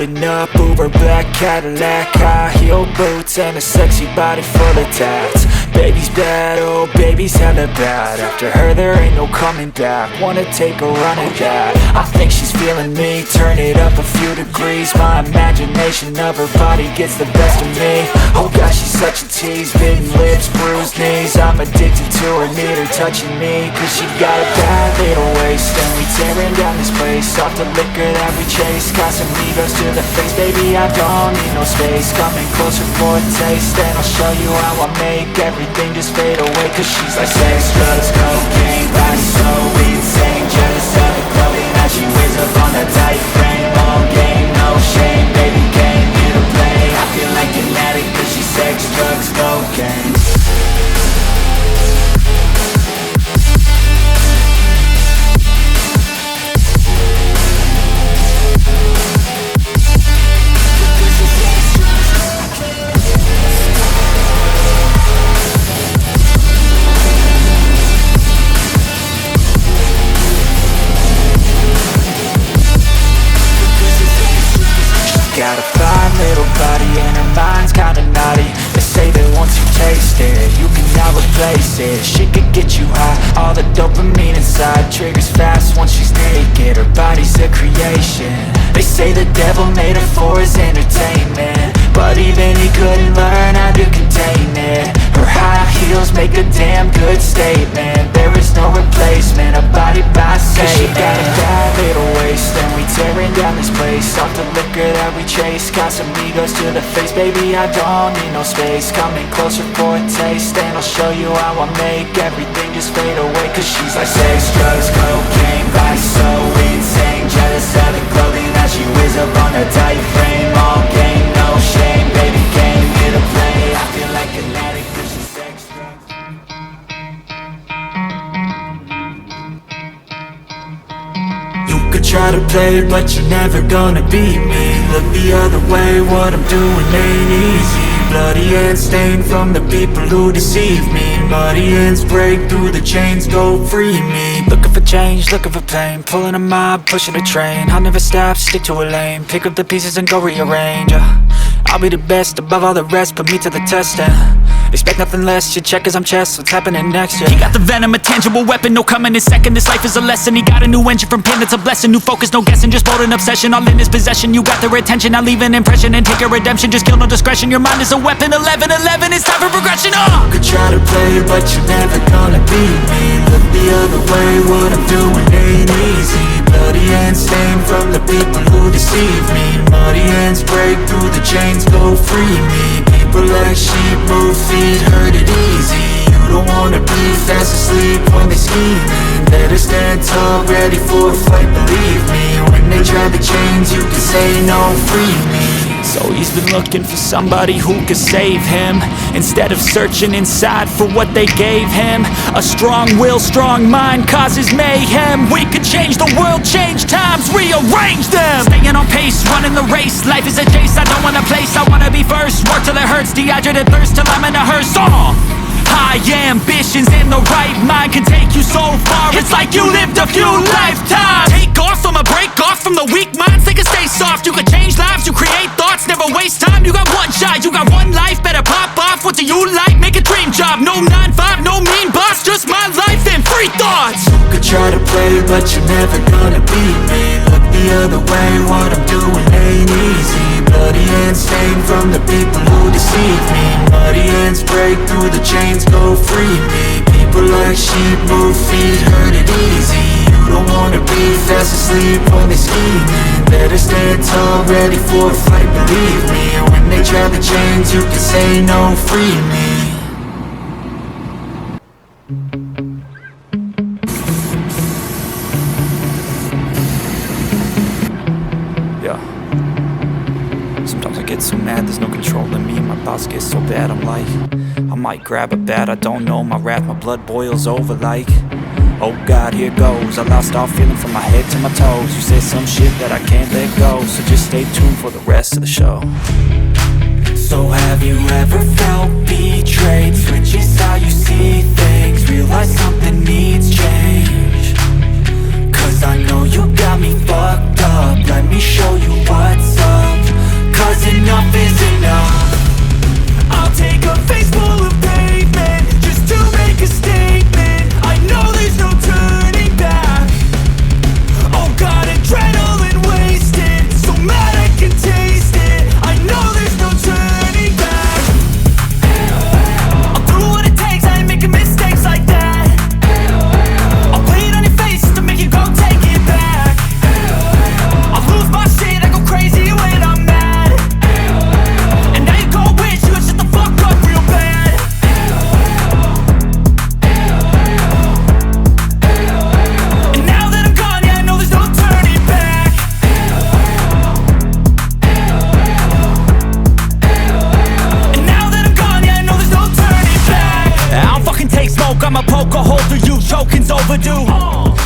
Living up, Uber black Cadillac, high heel boots and a sexy body full of tats. Baby's bad, oh baby's hella bad. After her there ain't no coming back. Wanna take a run at that. I think she's feeling me, turn it up a few degrees. My imagination of her body gets the best of me. Oh gosh, she's such a tease, bitten lips, bruised knees. I'm addicted to her, need her touching me, cause she got a bad little waist. And we tearing down this place, off the liquor that we chase. Casamigos to the face, baby I don't need no space. Coming closer for a taste, and I'll show you how I make everything just fade away. Cause she's like sex, drugs, cocaine, body so insane. Jealous of the clothing that she wears up on a tight frame. All game, no shame, baby came here to play. I feel like an addict cause she's sex, drugs, cocaine. Got a fine little body and her mind's kinda naughty. They say that once you taste it, you can now replace it. She could get you high, all the dopamine inside triggers fast once she's naked. Her body's a creation. They say the devil made her for his entertainment, but even he couldn't learn how to contain it. Her high heels make a damn good statement. There is no replacement, a body by Satan. She got a bad little waist, and we tearing down this place. Off the liquor that we chase, Casamigos to the face, baby I don't need no space. Coming closer for a taste, and I'll show you how I make everything just fade away. Cause she's like sex, drugs, cocaine, body so insane. Jealous of the clothing that she wears up on a tight frame. All game, no shame, baby came here to play. I feel like an addict cause she's sex, drugs. You could try to play but you're never gonna beat me. Look the other way, what I'm doing ain't easy. Bloody hands stained from the people who deceive me. Muddy hands break through the chains, go free me. Looking for change, looking for pain, pulling a mob, pushing a train. I'll never stop, stick to a lane, pick up the pieces and go rearrange. I'll be the best above all the rest, put me to the test and expect nothing less, you check as I'm chess, what's happening next, yeah. He got the venom, a tangible weapon, no coming in second. This life is a lesson, he got a new engine from pain, it's a blessing. New focus, no guessing, just bold and obsession. All in his possession, you got their attention. I'll leave an impression and take your redemption. Just kill no discretion, your mind is a weapon. 11-11, it's time for progression, You could try to play, but you're never gonna beat me. Look the other way, what I'm doing ain't easy. Bloody hands stained from the people who deceive me. Muddy hands break through the chains, go free me. People like sheep move feet, hurt it easy. You don't wanna be fast asleep when they're scheming. Better stand tall, ready for a fight, believe me. When they try the chains, you can say no, free me. So he's been looking for somebody who could save him, instead of searching inside for what they gave him. A strong will, strong mind causes mayhem. We could change the world, change times, rearrange them. Staying on pace, running the race. Life is a chase, I don't want a place. I wanna be first, work till it hurts. Dehydrated thirst till I'm in a hearse. High ambitions in the right mind can take you so far. It's like you lived a few lifetimes. Take off from a break off from the weak minds. They can stay soft. You can change lives, you create thoughts, never waste time. You got one shot, you got one life. Better pop off. What do you like? Make a dream job. No 9-5, no mean boss. Just my life and free thoughts. You could try to play, but you're never gonna beat me. Look the other way, what I'm doing ain't easy. Bloody hands stained from the people who deceive me. Muddy hands break through the chains, go free me. People like sheep move feet, hurt it easy. You don't wanna be fast asleep when they're scheming. Better stand tall, ready for a fight, believe me. When they try the chains, you can say no, free me. Yeah. Sometimes I get so mad, there's no control in me. My thoughts get so bad, I'm like, I might grab a bat, I don't know. My wrath, my blood boils over like, oh God, here goes. I lost all feeling from my head to my toes. You said some shit that I can't let go, so just stay tuned for the rest of the show. So have you ever felt betrayed? Switches how you see things, realize something needs change. Cause I know you got me fucked up, let me show you what's up. joke, I'ma poke a hole through you, joking's overdue